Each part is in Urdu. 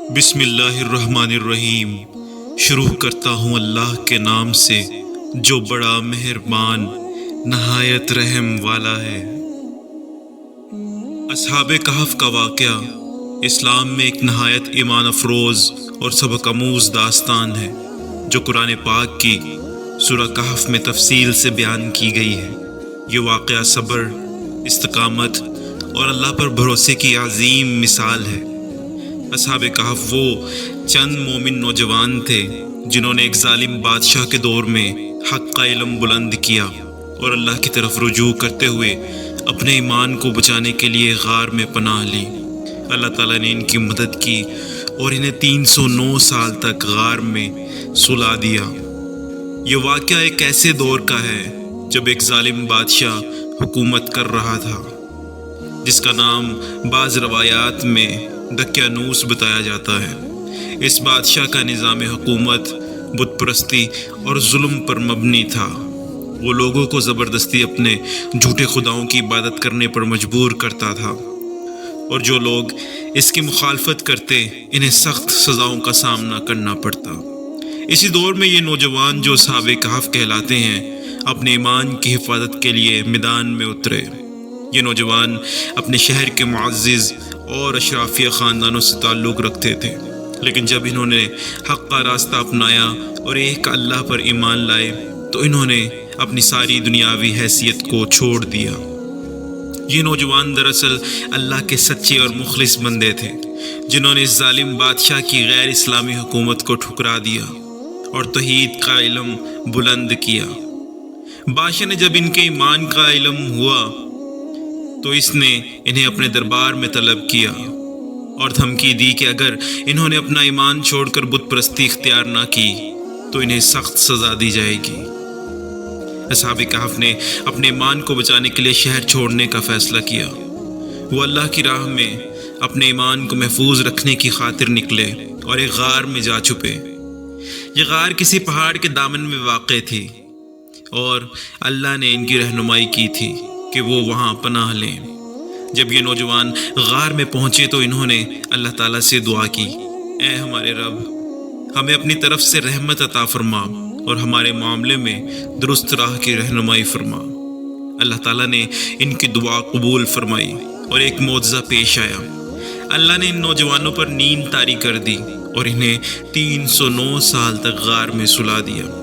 بسم اللہ الرحمن الرحیم۔ شروع کرتا ہوں اللہ کے نام سے جو بڑا مہربان نہایت رحم والا ہے۔ اصحاب کہف کا واقعہ اسلام میں ایک نہایت ایمان افروز اور سبق آموز داستان ہے جو قرآن پاک کی سورہ کہف میں تفصیل سے بیان کی گئی ہے۔ یہ واقعہ صبر، استقامت اور اللہ پر بھروسے کی عظیم مثال ہے۔ اصحاب کہف وہ چند مومن نوجوان تھے جنہوں نے ایک ظالم بادشاہ کے دور میں حق کا علم بلند کیا اور اللہ کی طرف رجوع کرتے ہوئے اپنے ایمان کو بچانے کے لیے غار میں پناہ لی۔ اللہ تعالیٰ نے ان کی مدد کی اور انہیں 309 سال تک غار میں سلا دیا۔ یہ واقعہ ایک ایسے دور کا ہے جب ایک ظالم بادشاہ حکومت کر رہا تھا جس کا نام بعض روایات میں دقیانوس بتایا جاتا ہے۔ اس بادشاہ کا نظام حکومت بت پرستی اور ظلم پر مبنی تھا۔ وہ لوگوں کو زبردستی اپنے جھوٹے خداؤں کی عبادت کرنے پر مجبور کرتا تھا، اور جو لوگ اس کی مخالفت کرتے انہیں سخت سزاؤں کا سامنا کرنا پڑتا۔ اسی دور میں یہ نوجوان جو اصحاب کہف کہلاتے ہیں اپنے ایمان کی حفاظت کے لیے میدان میں اترے۔ یہ نوجوان اپنے شہر کے معزز اور اشرافیہ خاندانوں سے تعلق رکھتے تھے، لیکن جب انہوں نے حق کا راستہ اپنایا اور ایک اللہ پر ایمان لائے تو انہوں نے اپنی ساری دنیاوی حیثیت کو چھوڑ دیا۔ یہ نوجوان دراصل اللہ کے سچے اور مخلص بندے تھے جنہوں نے اس ظالم بادشاہ کی غیر اسلامی حکومت کو ٹھکرا دیا اور توحید کا علم بلند کیا۔ بادشاہ نے جب ان کے ایمان کا علم ہوا تو اس نے انہیں اپنے دربار میں طلب کیا اور دھمکی دی کہ اگر انہوں نے اپنا ایمان چھوڑ کر بت پرستی اختیار نہ کی تو انہیں سخت سزا دی جائے گی۔ اصحاب کہف نے اپنے ایمان کو بچانے کے لیے شہر چھوڑنے کا فیصلہ کیا۔ وہ اللہ کی راہ میں اپنے ایمان کو محفوظ رکھنے کی خاطر نکلے اور ایک غار میں جا چھپے۔ یہ غار کسی پہاڑ کے دامن میں واقع تھی اور اللہ نے ان کی رہنمائی کی تھی کہ وہ وہاں پناہ لیں۔ جب یہ نوجوان غار میں پہنچے تو انہوں نے اللہ تعالیٰ سے دعا کی، اے ہمارے رب، ہمیں اپنی طرف سے رحمت عطا فرما اور ہمارے معاملے میں درست راہ کی رہنمائی فرما۔ اللہ تعالیٰ نے ان کی دعا قبول فرمائی اور ایک معجزہ پیش آیا۔ اللہ نے ان نوجوانوں پر نیند طاری کر دی اور انہیں 309 سال تک غار میں سلا دیا۔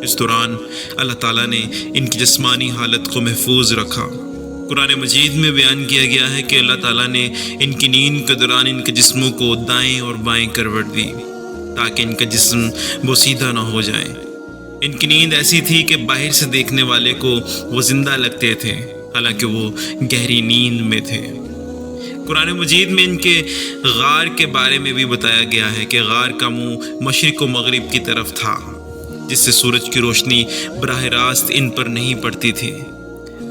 اس دوران اللہ تعالیٰ نے ان کی جسمانی حالت کو محفوظ رکھا۔ قرآن مجید میں بیان کیا گیا ہے کہ اللہ تعالیٰ نے ان کی نیند کے دوران ان کے جسموں کو دائیں اور بائیں کروٹ دی تاکہ ان کا جسم بوسیدہ نہ ہو جائے۔ ان کی نیند ایسی تھی کہ باہر سے دیکھنے والے کو وہ زندہ لگتے تھے، حالانکہ وہ گہری نیند میں تھے۔ قرآن مجید میں ان کے غار کے بارے میں بھی بتایا گیا ہے کہ غار کا منہ مشرق و مغرب کی طرف تھا، جس سے سورج کی روشنی براہ راست ان پر نہیں پڑتی تھی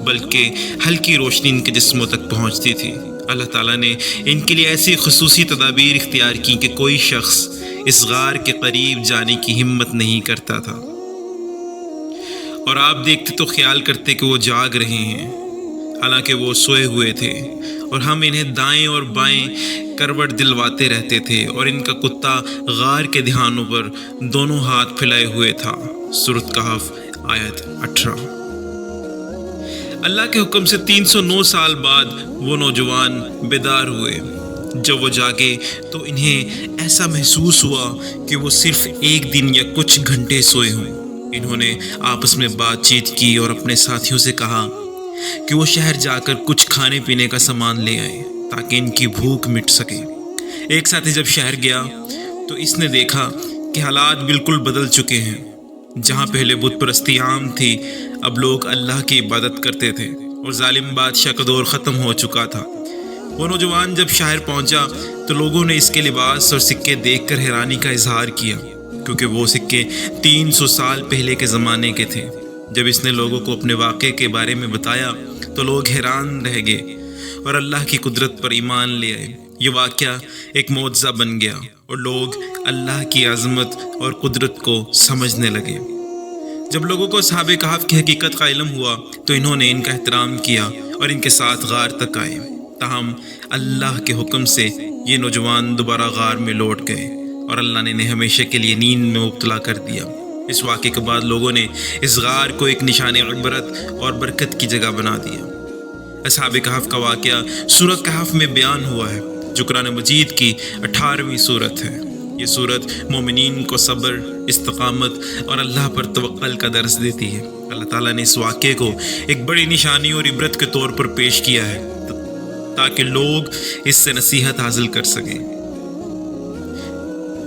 بلکہ ہلکی روشنی ان کے جسموں تک پہنچتی تھی۔ اللہ تعالیٰ نے ان کے لیے ایسی خصوصی تدابیر اختیار کی کہ کوئی شخص اس غار کے قریب جانے کی ہمت نہیں کرتا تھا، اور آپ دیکھتے تو خیال کرتے کہ وہ جاگ رہے ہیں، حالانکہ وہ سوئے ہوئے تھے، اور ہم انہیں دائیں اور بائیں کروٹ دلواتے رہتے تھے، اور ان کا کتا غار کے دہانوں پر دونوں ہاتھ پھیلائے ہوئے تھا۔ سورۃ کہف آیت 18۔ اللہ کے حکم سے 309 سال بعد وہ نوجوان بیدار ہوئے۔ جب وہ جاگے تو انہیں ایسا محسوس ہوا کہ وہ صرف ایک دن یا کچھ گھنٹے سوئے ہوں۔ انہوں نے آپس میں بات چیت کی اور اپنے ساتھیوں سے کہا کہ وہ شہر جا کر کچھ کھانے پینے کا سامان لے آئیں تاکہ ان کی بھوک مٹ سکے۔ ایک ساتھی جب شہر گیا تو اس نے دیکھا کہ حالات بالکل بدل چکے ہیں۔ جہاں پہلے بت پرستی عام تھی، اب لوگ اللہ کی عبادت کرتے تھے اور ظالم بادشاہ کا دور ختم ہو چکا تھا۔ وہ نوجوان جب شہر پہنچا تو لوگوں نے اس کے لباس اور سکے دیکھ کر حیرانی کا اظہار کیا، کیونکہ وہ سکے 300 سال پہلے کے زمانے کے تھے۔ جب اس نے لوگوں کو اپنے واقعے کے بارے میں بتایا تو لوگ حیران رہ گئے اور اللہ کی قدرت پر ایمان لے آئے۔ یہ واقعہ ایک معجزہ بن گیا اور لوگ اللہ کی عظمت اور قدرت کو سمجھنے لگے۔ جب لوگوں کو اصحاب کہف کی حقیقت کا علم ہوا تو انہوں نے ان کا احترام کیا اور ان کے ساتھ غار تک آئے۔ تاہم اللہ کے حکم سے یہ نوجوان دوبارہ غار میں لوٹ گئے اور اللہ نے انہیں ہمیشہ کے لیے نیند میں مبتلا کر دیا۔ اس واقعے کے بعد لوگوں نے اس غار کو ایک نشان عبرت اور برکت کی جگہ بنا دیا۔ اصحاب کہف کا واقعہ سورہ کہف میں بیان ہوا ہے، جو قرآن مجید کی 18ویں سورت ہے۔ یہ سورت مومنین کو صبر، استقامت اور اللہ پر توکل کا درس دیتی ہے۔ اللہ تعالیٰ نے اس واقعے کو ایک بڑی نشانی اور عبرت کے طور پر پیش کیا ہے تاکہ لوگ اس سے نصیحت حاصل کر سکیں۔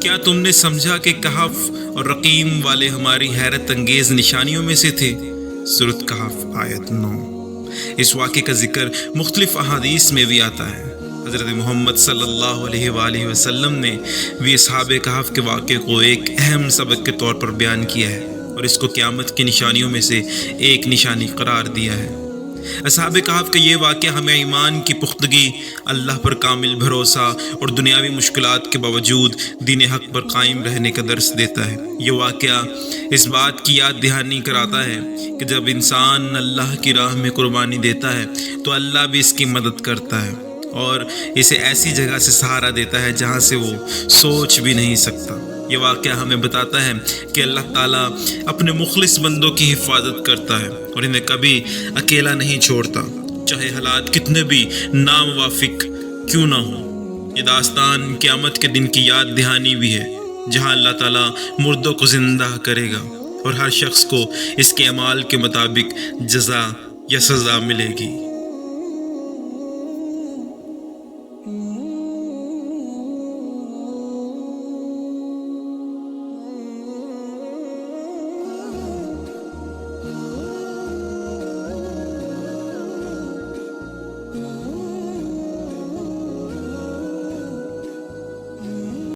کیا تم نے سمجھا کہ کہف اور رقیم والے ہماری حیرت انگیز نشانیوں میں سے تھے؟ سورۃ کہف آیت 9۔ اس واقعے کا ذکر مختلف احادیث میں بھی آتا ہے۔ حضرت محمد صلی اللہ علیہ وآلہ وسلم نے بھی اصحاب کہف کے واقعے کو ایک اہم سبق کے طور پر بیان کیا ہے اور اس کو قیامت کی نشانیوں میں سے ایک نشانی قرار دیا ہے۔ اصحاب کہف کا یہ واقعہ ہمیں ایمان کی پختگی، اللہ پر کامل بھروسہ اور دنیاوی مشکلات کے باوجود دین حق پر قائم رہنے کا درس دیتا ہے۔ یہ واقعہ اس بات کی یاد دہانی کراتا ہے کہ جب انسان اللہ کی راہ میں قربانی دیتا ہے تو اللہ بھی اس کی مدد کرتا ہے اور اسے ایسی جگہ سے سہارا دیتا ہے جہاں سے وہ سوچ بھی نہیں سکتا۔ یہ واقعہ ہمیں بتاتا ہے کہ اللہ تعالیٰ اپنے مخلص بندوں کی حفاظت کرتا ہے اور انہیں کبھی اکیلا نہیں چھوڑتا، چاہے حالات کتنے بھی ناموافق کیوں نہ ہوں۔ یہ داستان قیامت کے دن کی یاد دہانی بھی ہے، جہاں اللہ تعالیٰ مردوں کو زندہ کرے گا اور ہر شخص کو اس کے اعمال کے مطابق جزا یا سزا ملے گی۔